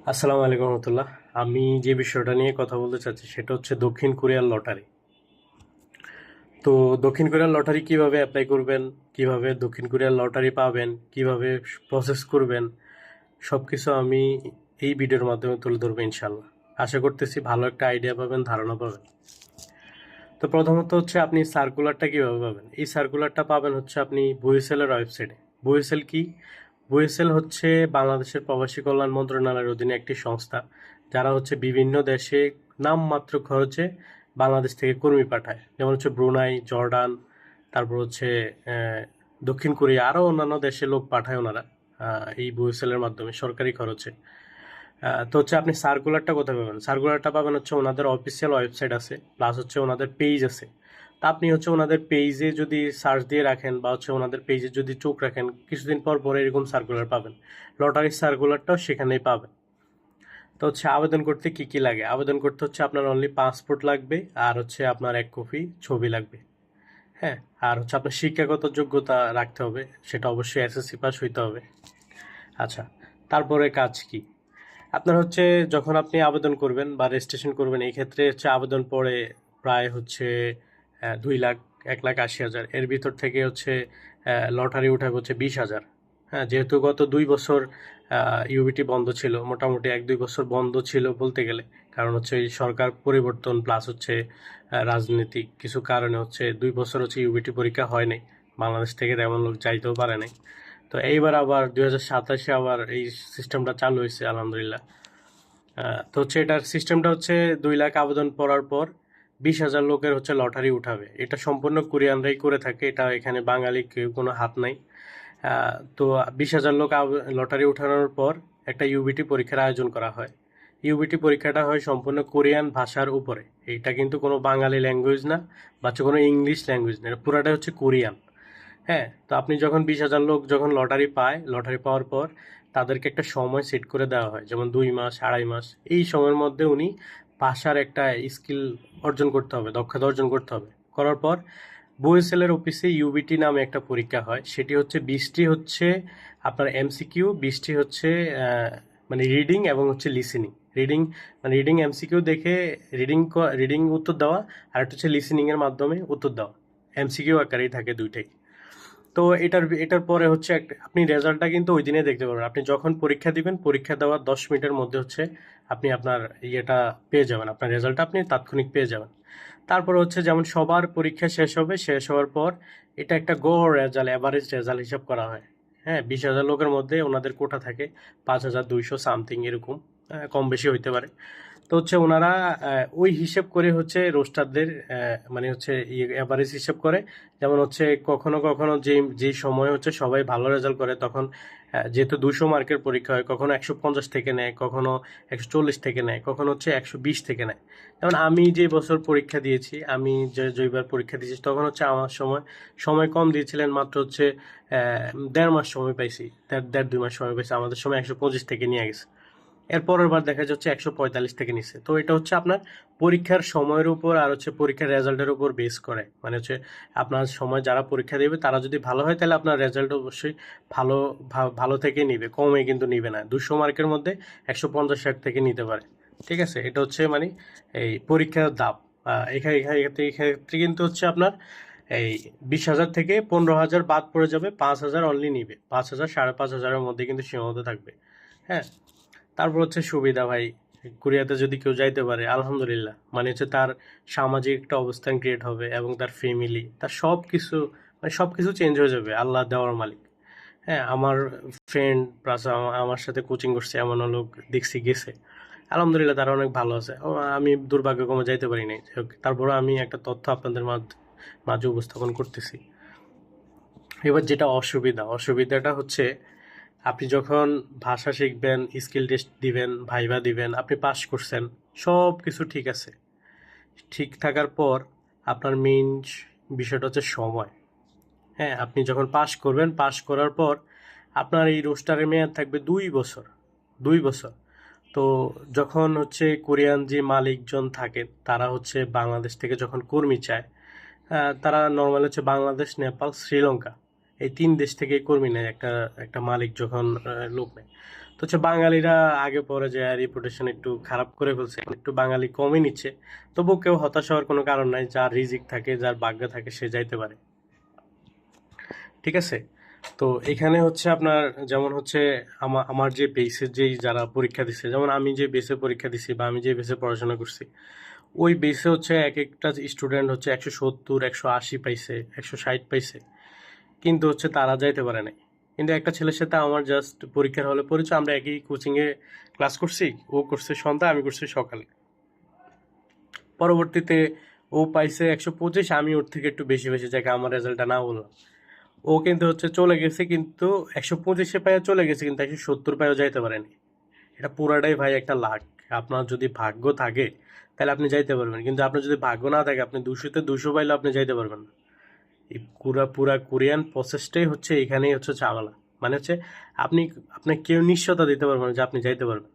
আসসালামু আলাইকুম রহমতুল্লাহ। আমি যে বিষয়টা নিয়ে কথা বলতে চাচ্ছি সেটা হচ্ছে দক্ষিণ কোরিয়ার লটারি। তো দক্ষিণ কোরিয়ার লটারি কিভাবে অ্যাপ্লাই করবেন, কিভাবে দক্ষিণ কোরিয়ার লটারি পাবেন, কিভাবে প্রসেস করবেন, সব কিছু আমি এই ভিডিওর মাধ্যমে তুলে ধরবো ইনশাল্লাহ। আশা করতেছি ভালো একটা আইডিয়া পাবেন, ধারণা পাবেন। তো প্রথমত হচ্ছে আপনি সার্কুলারটা কিভাবে পাবেন। এই সার্কুলারটা পাবেন হচ্ছে আপনি বুয়েসেলের ওয়েবসাইটে। বুয়েসেল কি? বুয়েসেল হচ্ছে বাংলাদেশের প্রবাসী কল্যাণ মন্ত্রণালয়ের অধীনে একটি সংস্থা, যারা হচ্ছে বিভিন্ন দেশে নামমাত্র খরচে বাংলাদেশ থেকে কর্মী পাঠায়। যেমন হচ্ছে ব্রুনাই, জর্ডান, তারপর হচ্ছে দক্ষিণ কোরিয়া, আরও অন্যান্য দেশে লোক পাঠায় ওনারা এই বুয়েসেলের মাধ্যমে সরকারি খরচে। তো হচ্ছে আপনি সার্কুলারটা কোথায় পাবেন? সার্কুলারটা পাবেন হচ্ছে ওনাদের অফিসিয়াল ওয়েবসাইট আছে, প্লাস হচ্ছে ওনাদের পেজ আছে। তা আপনি হচ্ছে ওনাদের পেজে যদি সার্চ দিয়ে রাখেন বা হচ্ছে ওনাদের পেজে যদি চোখ রাখেন, কিছুদিন পর পরে এরকম সার্কুলার পাবেন। লটারির সার্কুলারটাও সেখানেই পাবেন। তো হচ্ছে আবেদন করতে কি কি লাগে? আবেদন করতে হচ্ছে আপনার অনলি পাসপোর্ট লাগবে, আর হচ্ছে আপনার 1 কপি ছবি লাগবে। হ্যাঁ, আর হচ্ছে আপনার শিক্ষাগত যোগ্যতা রাখতে হবে, সেটা অবশ্যই এসএসসি পাস হইতে হবে। আচ্ছা, তারপরে কাজ কি? আপনার হচ্ছে যখন আপনি আবেদন করবেন বা রেজিস্ট্রেশন করবেন, এই ক্ষেত্রে হচ্ছে আবেদন পড়ে প্রায় হচ্ছে 2 লাখ, 1,80,000, এর ভিতর থেকে হচ্ছে লটারি উঠাবে হচ্ছে 20,000। হ্যাঁ, যেহেতু গত 2 বছর ইউবিটি বন্ধ ছিল, মোটামুটি 1-2 বছর বন্ধ ছিল বলতে গেলে, কারণ হচ্ছে এই সরকার পরিবর্তন প্লাস হচ্ছে রাজনৈতিক কিছু কারণে হচ্ছে 2 বছর হচ্ছে ইউবিটি পরীক্ষা হয় নাই, বাংলাদেশ থেকে তেমন লোক যাইতেও পারে নাই। তো এইবার আবার 2027-এ আবার এই সিস্টেমটা চালু হয়েছে আলহামদুলিল্লাহ। তো হচ্ছে এটার সিস্টেমটা হচ্ছে 2 লাখ আবেদন পড়ার পর 20,000 লোকের হচ্ছে লটারি উঠাবে। এটা সম্পূর্ণ কোরিয়ানরাই করে থাকে, এটা এখানে বাঙালি কেউ কোনো হাত নাই। তো 20,000 লোক লটারি উঠানোর পর একটা ইউবিটি পরীক্ষার আয়োজন করা হয়। ইউবিটি পরীক্ষাটা হয় সম্পূর্ণ কোরিয়ান ভাষার উপরে। এটা কিন্তু কোনো বাঙালি ল্যাঙ্গুয়েজ না, বা হচ্ছে কোনো ইংলিশ ল্যাঙ্গুয়েজ না, এটা পুরাটাই হচ্ছে কোরিয়ান। হ্যাঁ, তো আপনি যখন 20,000 লোক যখন লটারি পায়, লটারি পাওয়ার পর তাদেরকে একটা সময় সেট করে দেওয়া হয়, যেমন 2 মাস, 2.5 মাস। এই সময়ের মধ্যে উনি ভাষার একটা স্কিল অর্জন করতে হবে, দক্ষতা অর্জন করতে হবে। করার পর বুয়েসেলের অফিসে ইউবিটি নামে একটা পরীক্ষা হয়। সেটি হচ্ছে 20টি হচ্ছে আপনার এমসিকিউ, 20টি হচ্ছে মানে রিডিং এবং হচ্ছে লিসেনিং। রিডিং মানে রিডিং এমসিকিউ দেখে রিডিং রিডিং উত্তর দেওয়া, আর একটা হচ্ছে লিসেনিংয়ের মাধ্যমে উত্তর দেওয়া। এমসিকিউ আকারেই থাকে দুইটাই। তো এটার পরে হচ্ছে আপনি রেজাল্টটা কিন্তু ওই দিনে দেখতে পারবেন। আপনি যখন পরীক্ষা দিবেন, পরীক্ষা দেওয়ার 10 মিনিটের মধ্যে হচ্ছে আপনি আপনার ইয়েটা পেয়ে যাবেন, আপনার রেজাল্টটা আপনি তাৎক্ষণিক পেয়ে যাবেন। তারপর হচ্ছে যেমন সবার পরীক্ষা শেষ হবে, শেষ হওয়ার পর এটা একটা গড় রেজাল্ট, অ্যাভারেজ রেজাল্ট হিসাব করা হয়। হ্যাঁ, 20,000 লোকের মধ্যে ওনাদের কোটা থাকে 5,200 সামথিং এরকম, কম বেশি হইতে পারে। তো হচ্ছে ওনারা ওই হিসেব করে হচ্ছে রোস্টারদের মানে হচ্ছে অ্যাভারেজ হিসেব করে। যেমন হচ্ছে কখনো কখনো যেই সময় হচ্ছে সবাই ভালো রেজাল্ট করে, তখন যেহেতু 200 মার্কের পরীক্ষা হয়, কখনো 150 থেকে নেয়, কখনো 140 থেকে নেয়, কখনো হচ্ছে 120 থেকে নেয়। যেমন আমি যে বছর পরীক্ষা দিয়েছি, আমি যেবার পরীক্ষা দিয়েছি, তখন হচ্ছে আমার সময় কম দিয়েছিলেন, মাত্র হচ্ছে 1.5 মাস সময় পাইছি, 1.5-2 মাস সময় পাইছি। আমাদের সময় 125 থেকে নিয়ে গেছে। এর পরের বার দেখা যাচ্ছে 145 থেকে নিচ্ছে। তো এটা হচ্ছে আপনার পরীক্ষার সময়ের উপর আর হচ্ছে পরীক্ষার রেজাল্টের উপর বেস করে। মানে হচ্ছে আপনার সময় যারা পরীক্ষা দেবে তারা যদি ভালো হয়, তাহলে আপনার রেজাল্ট অবশ্যই ভালো ভালো থেকে নিবে, কমে কিন্তু নিবে না। 200 মার্কের মধ্যে 150-60 থেকে নিতে পারে। ঠিক আছে, এটা হচ্ছে মানে এই পরীক্ষার দাম। এখানে এক্ষেত্রে কিন্তু হচ্ছে আপনার এই 20,000 থেকে 15,000 বাদ পড়ে যাবে, 5,000 অনলি নিবে। 5,000, 5,500-এর মধ্যে কিন্তু সীমাবদ্ধ থাকবে। হ্যাঁ, তারপর হচ্ছে সুবিধা ভাই, কোরিয়াতে যদি কেউ যাইতে পারে আলহামদুলিল্লাহ, মানে হচ্ছে তার সামাজিক একটা অবস্থান ক্রিয়েট হবে, এবং তার ফ্যামিলি, তার সব কিছু, মানে সব কিছু চেঞ্জ হয়ে যাবে, আল্লাহ দেওয়ার মালিক। হ্যাঁ, আমার ফ্রেন্ড প্লাস আমার সাথে কোচিং করছে এমনও লোক দেখছি গেছে, আলহামদুলিল্লাহ তারা অনেক ভালো আছে। আমি দুর্ভাগ্যক্রমে যাইতে পারি নাই, যাই হোক, তারপরে আমি একটা তথ্য আপনাদের মাঝে উপস্থাপন করতেছি। এবার যেটা অসুবিধাটা হচ্ছে, আপনি যখন ভাষা শিখবেন, স্কিল টেস্ট দিবেন, ভাইভা দিবেন, আপনি পাস করছেন, সব কিছু ঠিক আছে। ঠিক থাকার পর আপনার মেইন বিষয়টা হচ্ছে সময়। হ্যাঁ, আপনি যখন পাস করবেন, পাস করার পর আপনার এই রোস্টারের মেয়াদ থাকবে 2 বছর। 2 বছর। তো যখন হচ্ছে কোরিয়ান যে মালিকজন থাকেন, তারা হচ্ছে বাংলাদেশ থেকে যখন কর্মী চায়, তারা নর্মাল হচ্ছে বাংলাদেশ, নেপাল, শ্রীলঙ্কা, এই 3 দেশ থেকে কর্মী নেয় একটা একটা মালিক যখন লোক নেয়। তো হচ্ছে বাঙালিরা আগে পরে যে রিপুটেশন একটু খারাপ করে ফেলছে, এখন একটু বাঙালি কমই নিচ্ছে। তবু কেউ হতাশ হওয়ার কোনো কারণ নাই, যার রিজিক থাকে যার ভাগ্য থাকে সে যাইতে পারে। ঠিক আছে। তো এখানে হচ্ছে আপনার যেমন হচ্ছে আমার যে বেসের যেই যারা পরীক্ষা দিচ্ছে, যেমন আমি যে বেসে পরীক্ষা দিছি বা আমি যে বেসে পড়াশোনা করছি, ওই বেসে হচ্ছে এক একটা স্টুডেন্ট হচ্ছে 170 180 পাইছে, 160 পাইছে, কিন্তু হচ্ছে তারা যাইতে পারে নাই। কিন্তু একটা ছেলের সাথে আমার জাস্ট পরীক্ষার হলে পরিচয়, আমরা একই কোচিংয়ে ক্লাস করছি, ও করছে সন্ধ্যা, আমি করছি সকালে। পরবর্তীতে ও পাইছে 125, আমি ওর থেকে একটু বেশি বেশি জায়গায় আমার রেজাল্টটা না বললাম। ও কিন্তু হচ্ছে চলে গেছে, কিন্তু 125-এ পায়ে চলে গেছে, কিন্তু 170 পায়েও যাইতে পারেনি। এটা পুরাটাই ভাই একটা লাক। আপনার যদি ভাগ্য থাকে তাহলে আপনি যাইতে পারবেন, কিন্তু আপনার যদি ভাগ্য না থাকে আপনি 200-তে 200 পাইলেও আপনি যাইতে পারবেন না। এই পুরা কোরিয়ান প্রসেসটাই হচ্ছে এখানেই হচ্ছে ঝামেলা। মানে হচ্ছে আপনি আপনার কেউ নিশ্চয়তা দিতে পারবেন না যে আপনি যাইতে পারবেন।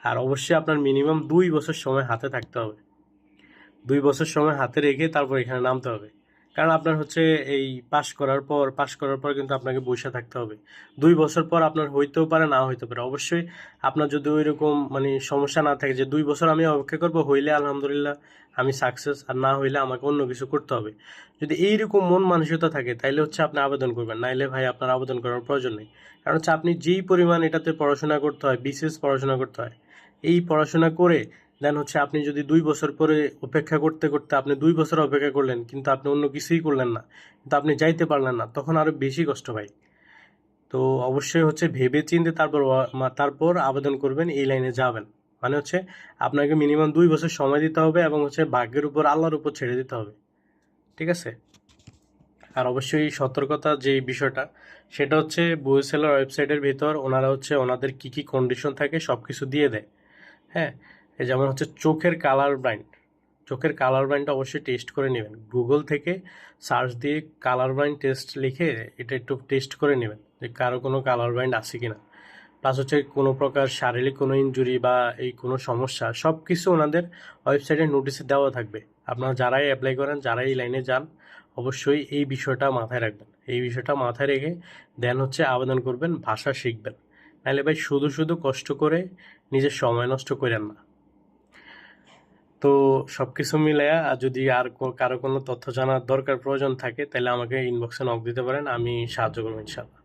আর অবশ্যই আপনার মিনিমাম 2 বছর সময় হাতে থাকতে হবে। 2 বছর সময় হাতে রেখে তারপর এখানে নামতে হবে। কারণ আপনার হচ্ছে এই পাশ করার পর কিন্তু আপনাকে বসে থাকতে হবে। 2 বছর পর আপনার হইতেও পারে, না হইতে পারে। অবশ্যই আপনার যদি ওইরকম মানে সমস্যা না থাকে যে 2 বছর আমি অপেক্ষা করবো, হইলে আলহামদুলিল্লাহ আমি সাকসেস, আর না হইলে আমাকে অন্য কিছু করতে হবে। যদি এইরকম মন মানসিকতা থাকে তাইলে হচ্ছে আপনি আবেদন করবেন, নাইলে ভাই আপনার আবেদন করার প্রয়োজন নেই। কারণ হচ্ছে আপনি যেই পরিমাণ এটাতে পড়াশোনা করতে হয়, বিসিএস পড়াশোনা করতে হয়, এই পড়াশোনা করে দেন হচ্ছে আপনি যদি 2 বছর পরে অপেক্ষা করতে করতে আপনি 2 বছর অপেক্ষা করলেন, কিন্তু আপনি অন্য কিছুই করলেন না, কিন্তু আপনি যাইতে পারলেন না, তখন আরো বেশি কষ্ট ভাই। তো অবশ্যই হচ্ছে ভেবে চিন্তে তারপর আবেদন করবেন, এই লাইনে যাবেন। মানে হচ্ছে আপনাকে মিনিমাম 2 বছর সময় দিতে হবে, এবং হচ্ছে ভাগ্যের উপর, আল্লাহর উপর ছেড়ে দিতে হবে। ঠিক আছে। আর অবশ্যই সতর্কতা যে বিষয়টা, সেটা হচ্ছে বুয়েসেলার ওয়েবসাইটের ভিতর ওনারা হচ্ছে ওনাদের কি কি কন্ডিশন থাকে সব কিছু দিয়ে দেয়। হ্যাঁ, এই যেমন হচ্ছে চোখের কালার ব্লাইন্ডটা অবশ্যই টেস্ট করে নেবেন। গুগল থেকে সার্চ দিয়ে কালার ব্লাইন্ড টেস্ট লিখে এটা একটু টেস্ট করে নেবেন যে কারো কোনো কালার ব্লাইন্ড আছে কিনা। প্লাস হচ্ছে কোনো প্রকার শারীরিক কোনো ইনজুরি বা এই কোনো সমস্যা, সব কিছু ওনাদের ওয়েবসাইটে নোটিশে দেওয়া থাকবে। আপনারা যারাই অ্যাপ্লাই করেন, যারাই এই লাইনে যান, অবশ্যই এই বিষয়টা মাথায় রাখবেন। এই বিষয়টা মাথায় রেখে দেন হচ্ছে আবেদন করবেন, ভাষা শিখবেন। নাহলে ভাই শুধু শুধু কষ্ট করে নিজের সময় নষ্ট করেন না। তো সবকিছু মিলায়া যদি আর কারো কোনো তথ্য জানার দরকার প্রয়োজন থাকে তাহলে আমাকে ইনবক্সে নক দিতে পারেন, আমি সাহায্য করবো ইনশাল্লাহ।